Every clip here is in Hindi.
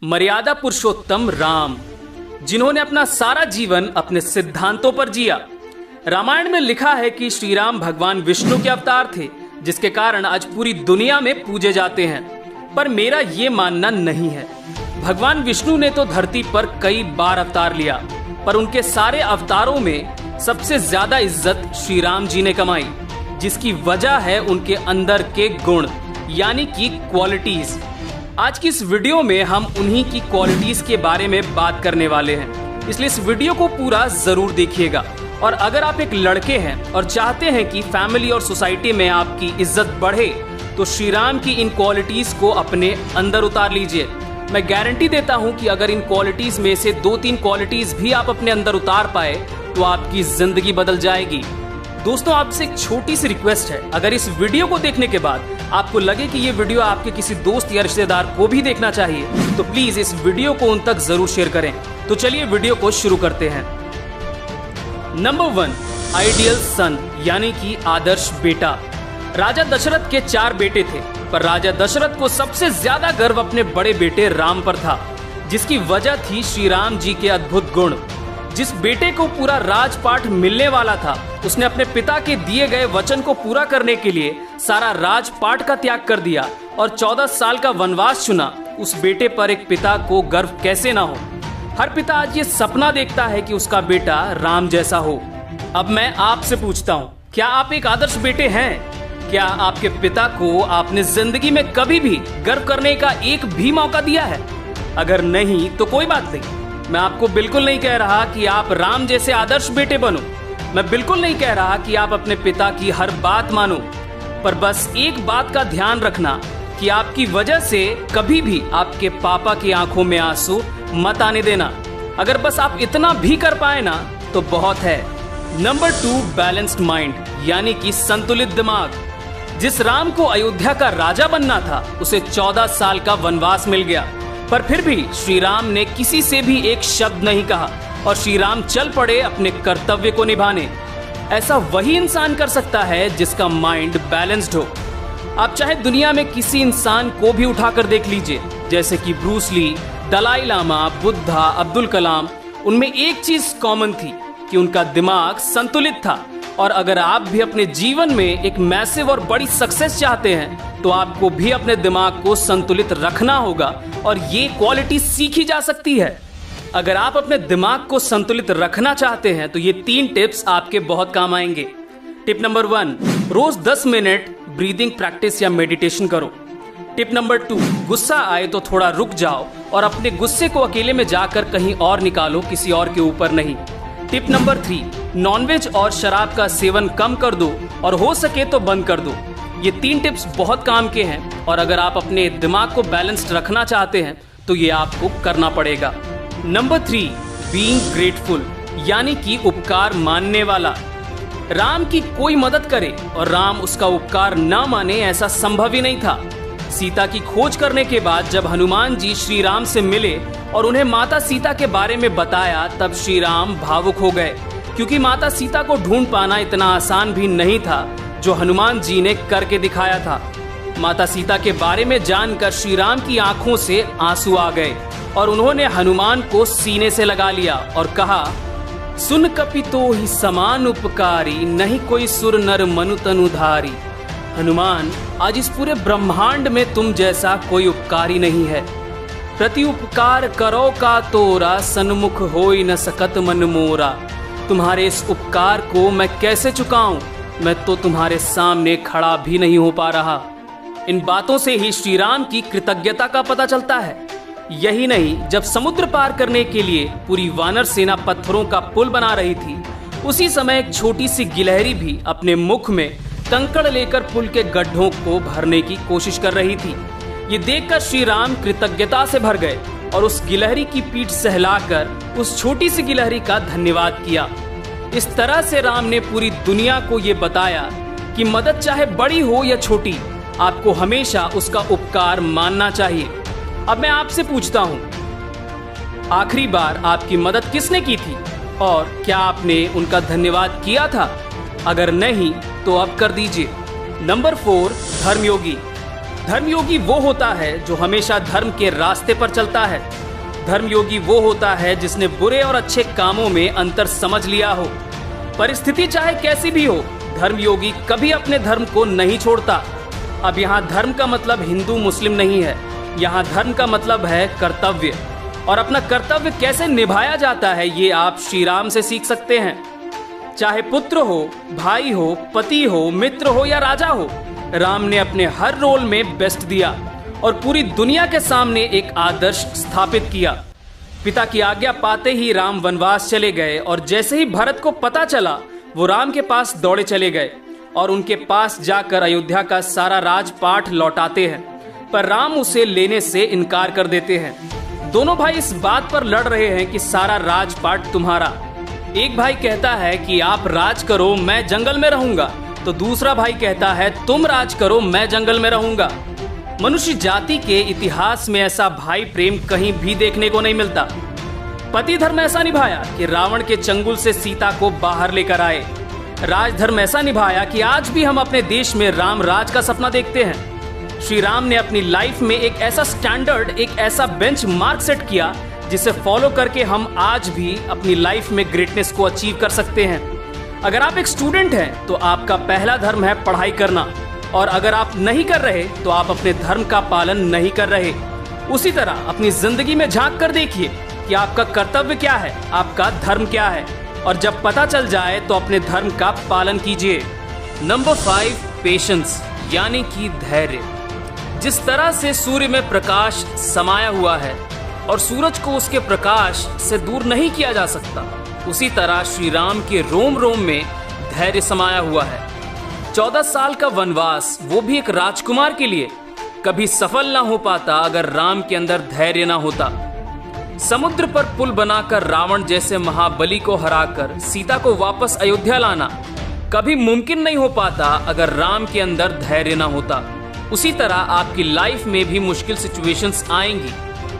मर्यादा पुरुषोत्तम राम, जिन्होंने अपना सारा जीवन अपने सिद्धांतों पर जिया। रामायण में लिखा है कि श्री राम भगवान विष्णु के अवतार थे, जिसके कारण आज पूरी दुनिया में पूजे जाते हैं। पर मेरा ये मानना नहीं है। भगवान विष्णु ने तो धरती पर कई बार अवतार लिया, पर उनके सारे अवतारों में सबसे ज्यादा इज्जत श्री राम जी ने कमाई, जिसकी वजह है उनके अंदर के गुण, यानी कि क्वालिटीज। आज की इस वीडियो में हम उन्हीं की क्वालिटीज के बारे में बात करने वाले हैं, इसलिए इस वीडियो को पूरा जरूर देखिएगा। और अगर आप एक लड़के हैं और चाहते हैं कि फैमिली और सोसाइटी में आपकी इज्जत बढ़े, तो श्री राम की इन क्वालिटीज को अपने अंदर उतार लीजिए। मैं गारंटी देता हूं कि अगर इन क्वालिटीज में से 2-3 क्वालिटीज भी आप अपने अंदर उतार पाए तो आपकी जिंदगी बदल जाएगी। दोस्तों, आपसे एक छोटी सी रिक्वेस्ट है, अगर इस वीडियो को देखने के बाद आपको लगे कि ये वीडियो आपके किसी दोस्त या रिश्तेदार को भी देखना चाहिए, तो प्लीज इस वीडियो को उन तक जरूर शेयर करें। तो चलिए वीडियो को शुरू करते हैं। नंबर 1, आइडियल सन, यानी कि आदर्श बेटा। राजा दशरथ के 4 बेटे थे, पर राजा दशरथ को सबसे ज्यादा गर्व अपने बड़े बेटे राम पर था, जिसकी वजह थी श्री राम जी के अद्भुत गुण। जिस बेटे को पूरा राजपाट मिलने वाला था, उसने अपने पिता के दिए गए वचन को पूरा करने के लिए सारा राजपाट का त्याग कर दिया और 14 साल का वनवास चुना। उस बेटे पर एक पिता को गर्व कैसे ना हो। हर पिता आज ये सपना देखता है कि उसका बेटा राम जैसा हो। अब मैं आपसे पूछता हूँ, क्या आप एक आदर्श बेटे हैं? क्या आपके पिता को आपने जिंदगी में कभी भी गर्व करने का एक भी मौका दिया है? अगर नहीं तो कोई बात नहीं। मैं आपको बिल्कुल नहीं कह रहा कि आप राम जैसे आदर्श बेटे बनो। मैं बिल्कुल नहीं कह रहा कि आप अपने पिता की हर बात मानो, पर बस एक बात का ध्यान रखना कि आपकी वजह से कभी भी आपके पापा की आंखों में आंसू मत आने देना। अगर बस आप इतना भी कर पाए ना तो बहुत है। नंबर 2, बैलेंस्ड माइंड, यानी कि संतुलित दिमाग। जिस राम को अयोध्या का राजा बनना था, उसे 14 साल का वनवास मिल गया, पर फिर भी श्री राम ने किसी से भी एक शब्द नहीं कहा और श्री राम चल पड़े अपने कर्तव्य को निभाने। ऐसा वही इंसान कर सकता है जिसका माइंड बैलेंस्ड हो। आप चाहे दुनिया में किसी इंसान को भी उठाकर देख लीजिए, जैसे कि ब्रूस ली, दलाई लामा, बुद्धा, अब्दुल कलाम, उनमें एक चीज कॉमन थी कि उनका दिमाग संतुलित था। और अगर आप भी अपने जीवन में एक मैसिव और बड़ी सक्सेस चाहते हैं, तो आपको भी अपने दिमाग को संतुलित रखना होगा और ये क्वालिटी सीखी जा सकती है। अगर आप अपने दिमाग को संतुलित रखना चाहते हैं तो ये 3 टिप्स आपके बहुत काम आएंगे। टिप नंबर 1, रोज 10 मिनट ब्रीदिंग प्रैक्टिस या मेडिटेशन करो। टिप नंबर 2, गुस्सा आए तो थोड़ा रुक जाओ और अपने गुस्से को अकेले में जाकर कहीं और निकालो, किसी और के ऊपर नहीं। टिप नंबर 3, नॉनवेज और शराब का सेवन कम कर दो और हो सके तो बंद कर दो। ये 3 टिप्स बहुत काम के हैं और अगर आप अपने दिमाग को बैलेंस्ड रखना चाहते हैं तो ये आपको करना पड़ेगा। नंबर 3, बीइंग ग्रेटफुल, यानी कि उपकार मानने वाला। राम की कोई मदद करे और राम उसका उपकार ना माने, ऐसा संभव ही नहीं था। सीता की खोज करने के बाद जब हनुमान जी श्री राम से मिले और उन्हें माता सीता के बारे में बताया, तब श्री राम भावुक हो गए, क्योंकि माता सीता को ढूंढ पाना इतना आसान भी नहीं था जो हनुमान जी ने करके दिखाया था। माता सीता के बारे में जानकर श्री राम की आंखों से आंसू आ गए और उन्होंने हनुमान को सीने से लगा लिया और कहा, सुन कपितो ही समान उपकारी, नहीं कोई सुर नर मनु तनुधारी। हनुमान, आज इस पूरे ब्रह्मांड में तुम जैसा कोई उपकारी नहीं है। प्रति उपकार करो का तोरा, सन्मुख होई न सकत मन मोरा। तुम्हारे इस उपकार को मैं कैसे चुकाऊं? मैं तो तुम्हारे सामने खड़ा भी नहीं हो पा रहा। इन बातों से ही श्री राम की कृतज्ञता का पता चलता है। यही नहीं, जब समुद्र पार करने के लिए पूरी वानर सेना पत्थरों का पुल बना रही थी, उसी समय एक छोटी सी गिलहरी भी अपने मुख में कंकड़ लेकर पुल के गड्ढों को भरने की कोशिश कर रही थी। ये देखकर श्री राम कृतज्ञता से भर गए और उस गिलहरी की पीठ सहलाकर उस छोटी सी गिलहरी का धन्यवाद किया। इस तरह से राम ने पूरी दुनिया को ये बताया कि मदद चाहे बड़ी हो या छोटी, आपको हमेशा उसका उपकार मानना चाहिए। अब मैं आपसे पूछता हूँ, आखिरी बार आपकी मदद किसने की थी और क्या आपने उनका धन्यवाद किया था? अगर नहीं तो अब कर दीजिए। नंबर 4, धर्मयोगी। धर्मयोगी वो होता है जो हमेशा धर्म के रास्ते पर चलता है। धर्मयोगी वो होता है जिसने बुरे और अच्छे कामों में अंतर समझ लिया हो। परिस्थिति चाहे कैसी भी हो, धर्मयोगी कभी अपने धर्म को नहीं छोड़ता। अब यहाँ धर्म का मतलब हिंदू मुस्लिम नहीं है, यहाँ धर्म का मतलब है कर्तव्य। और अपना कर्तव्य कैसे निभाया जाता है ये आप श्री राम से सीख सकते हैं। चाहे पुत्र हो, भाई हो, पति हो, मित्र हो या राजा हो, राम ने अपने हर रोल में बेस्ट दिया और पूरी दुनिया के सामने एक आदर्श स्थापित किया। पिता की आज्ञा पाते ही राम वनवास चले गए और जैसे ही भरत को पता चला वो राम के पास दौड़े चले गए और उनके पास जाकर अयोध्या का सारा राजपाट लौटाते हैं, पर राम उसे लेने से इनकार कर देते हैं। दोनों भाई इस बात पर लड़ रहे हैं कि सारा राजपाट तुम्हारा। एक भाई कहता है कि आप राज करो, मैं जंगल में रहूंगा, तो दूसरा भाई कहता है तुम राज करो, मैं जंगल में रहूंगा। मनुष्य जाति के इतिहास में ऐसा भाई प्रेम कहीं भी देखने को नहीं मिलता। पति धर्म ऐसा निभाया कि रावण के चंगुल से सीता को बाहर लेकर आए। राजधर्म ऐसा निभाया कि आज भी हम अपने देश में राम राज का सपना देखते हैं। श्री राम ने अपनी लाइफ में एक ऐसा स्टैंडर्ड, एक ऐसा बेंच मार्क सेट किया जिसे फॉलो करके हम आज भी अपनी लाइफ में ग्रेटनेस को अचीव कर सकते हैं। अगर आप एक स्टूडेंट हैं तो आपका पहला धर्म है पढ़ाई करना, और अगर आप नहीं कर रहे तो आप अपने धर्म का पालन नहीं कर रहे। उसी तरह अपनी जिंदगी में झांक कर देखिए कि आपका कर्तव्य क्या है, आपका धर्म क्या है, और जब पता चल जाए तो अपने धर्म का पालन कीजिए। नंबर 5, पेशेंस यानी कि धैर्य। जिस तरह से सूर्य में प्रकाश समाया हुआ है और सूरज को उसके प्रकाश से दूर नहीं किया जा सकता, उसी तरह श्री राम के रोम रोम में धैर्य समाया हुआ है। 14 साल का वनवास, वो भी एक राजकुमार के लिए, कभी सफल ना हो पाता अगर राम के अंदर धैर्य ना होता। समुद्र पर पुल बनाकर रावण जैसे महाबली को हराकर सीता को वापस अयोध्या लाना कभी मुमकिन नहीं हो पाता अगर राम के अंदर धैर्य ना होता। उसी तरह आपकी लाइफ में भी मुश्किल सिचुएशंस आएंगी,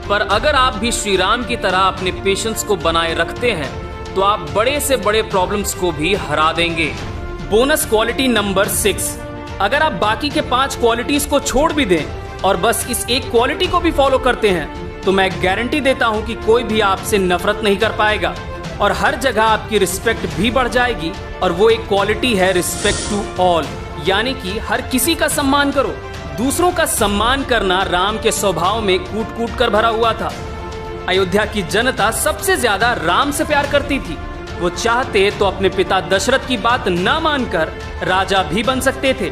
पर अगर आप भी श्री राम की तरह अपने पेशेंस को बनाए रखते हैं तो आप बड़े से बड़े प्रॉब्लम्स को भी हरा देंगे। बोनस क्वालिटी नंबर 6, अगर आप बाकी के 5 क्वालिटीज को छोड़ भी दें और बस इस एक क्वालिटी को भी फॉलो करते हैं तो मैं गारंटी देता हूं कि कोई भी आपसे नफरत नहीं कर पाएगा और हर जगह आपकी रिस्पेक्ट भी बढ़ जाएगी। और वो एक क्वालिटी है रिस्पेक्ट टू ऑल, यानी कि हर किसी का सम्मान करो। दूसरों का सम्मान करना राम के स्वभाव में कूट कूट कर भरा हुआ था। अयोध्या की जनता सबसे ज्यादा राम से प्यार करती थी। वो चाहते तो अपने पिता दशरथ की बात ना मानकर राजा भी बन सकते थे,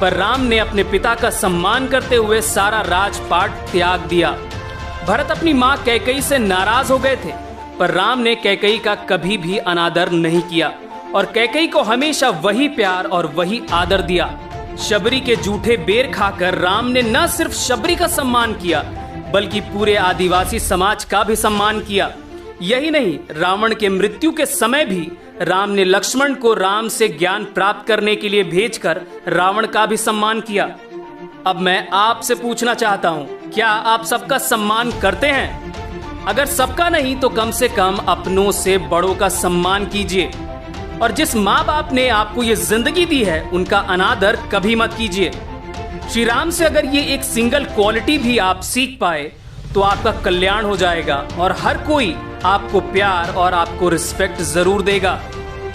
पर राम ने अपने पिता का सम्मान करते हुए सारा राजपाट त्याग दिया। भरत अपनी माँ कैकेयी से नाराज हो गए थे, पर राम ने कैकेयी का कभी भी अनादर नहीं किया और कैकेयी को हमेशा वही प्यार और वही आदर दिया। शबरी के जूठे बेर खाकर राम ने न सिर्फ शबरी का सम्मान किया बल्कि पूरे आदिवासी समाज का भी सम्मान किया। यही नहीं, रावण के मृत्यु के समय भी राम ने लक्ष्मण को राम से ज्ञान प्राप्त करने के लिए भेजकर रावण का भी सम्मान किया। अब मैं आपसे पूछना चाहता हूँ, क्या आप सबका सम्मान करते हैं? अगर सबका नहीं तो कम से कम अपनों से बड़ों का सम्मान कीजिए। और जिस माँ बाप ने आपको ये जिंदगी दी है उनका अनादर कभी मत कीजिए। श्री राम से अगर ये एक सिंगल क्वालिटी भी आप सीख पाए तो आपका कल्याण हो जाएगा और हर कोई आपको प्यार और आपको रिस्पेक्ट जरूर देगा।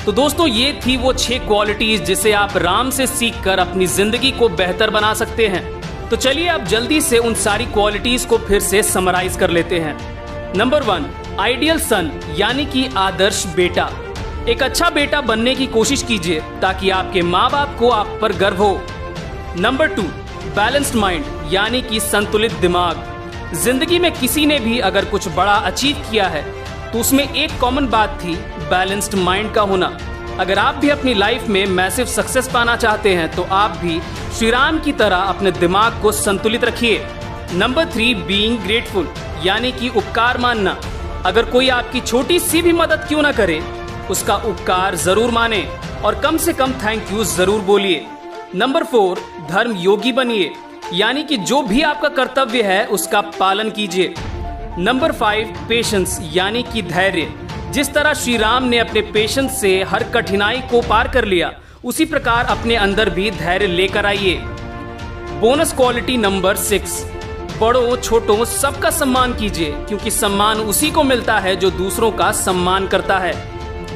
तो दोस्तों, ये थी वो 6 क्वालिटीज जिसे आप राम से सीखकर अपनी जिंदगी को बेहतर बना सकते हैं। तो चलिए अब जल्दी से उन सारी क्वालिटीज को फिर से समराइज कर लेते हैं। नंबर 1, आइडियल सन यानी कि आदर्श बेटा। एक अच्छा बेटा बनने की कोशिश कीजिए ताकि आपके माँ बाप को आप पर गर्व हो। नंबर 2, बैलेंस्ड माइंड यानी कि संतुलित दिमाग। जिंदगी में किसी ने भी अगर कुछ बड़ा अचीव किया है तो उसमें एक कॉमन बात थी, बैलेंस्ड माइंड का होना। अगर आप भी अपनी लाइफ में मैसिव सक्सेस पाना चाहते हैं तो आप भी श्री राम की तरह अपने दिमाग को संतुलित रखिए। नंबर 3, बीइंग ग्रेटफुल यानी कि उपकार मानना। अगर कोई आपकी छोटी सी भी मदद क्यों ना करे, उसका उपकार जरूर माने और कम से कम थैंक यू जरूर बोलिए। नंबर 4, धर्म योगी बनिए यानी कि जो भी आपका कर्तव्य है उसका पालन कीजिए। नंबर 5, पेशेंस यानी कि धैर्य। जिस तरह श्री राम ने अपने पेशेंस से हर कठिनाई को पार कर लिया, उसी प्रकार अपने अंदर भी धैर्य लेकर आइए। बोनस क्वालिटी नंबर 6, बड़ों छोटों सबका सम्मान कीजिए, क्योंकि सम्मान उसी को मिलता है जो दूसरों का सम्मान करता है।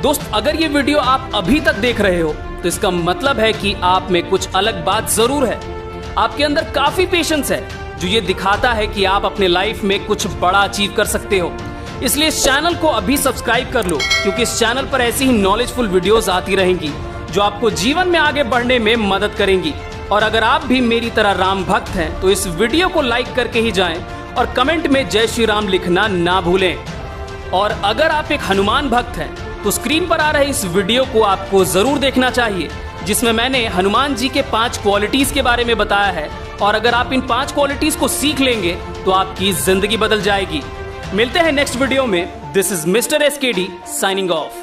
दोस्त, अगर ये वीडियो आप अभी तक देख रहे हो तो इसका मतलब है कि आप में कुछ अलग बात जरूर है। आपके अंदर काफी पेशेंस है जो ये दिखाता है कि आप अपने लाइफ में कुछ बड़ा अचीव कर सकते हो। इसलिए इस चैनल को अभी सब्सक्राइब कर लो, क्योंकि इस चैनल पर ऐसी ही नॉलेजफुल वीडियोस आती रहेंगी जो आपको जीवन में आगे बढ़ने में मदद करेंगी। और अगर आप भी मेरी तरह राम भक्त हैं तो इस वीडियो को लाइक करके ही जाएं और कमेंट में जय श्री राम लिखना ना भूलें। और अगर आप एक हनुमान भक्त हैं तो स्क्रीन पर आ रहे इस वीडियो को आपको जरूर देखना चाहिए, जिसमें मैंने हनुमान जी के 5 क्वालिटीज के बारे में बताया है। और अगर आप इन 5 क्वालिटीज को सीख लेंगे तो आपकी जिंदगी बदल जाएगी। मिलते हैं नेक्स्ट वीडियो में। This is mister SKD signing off.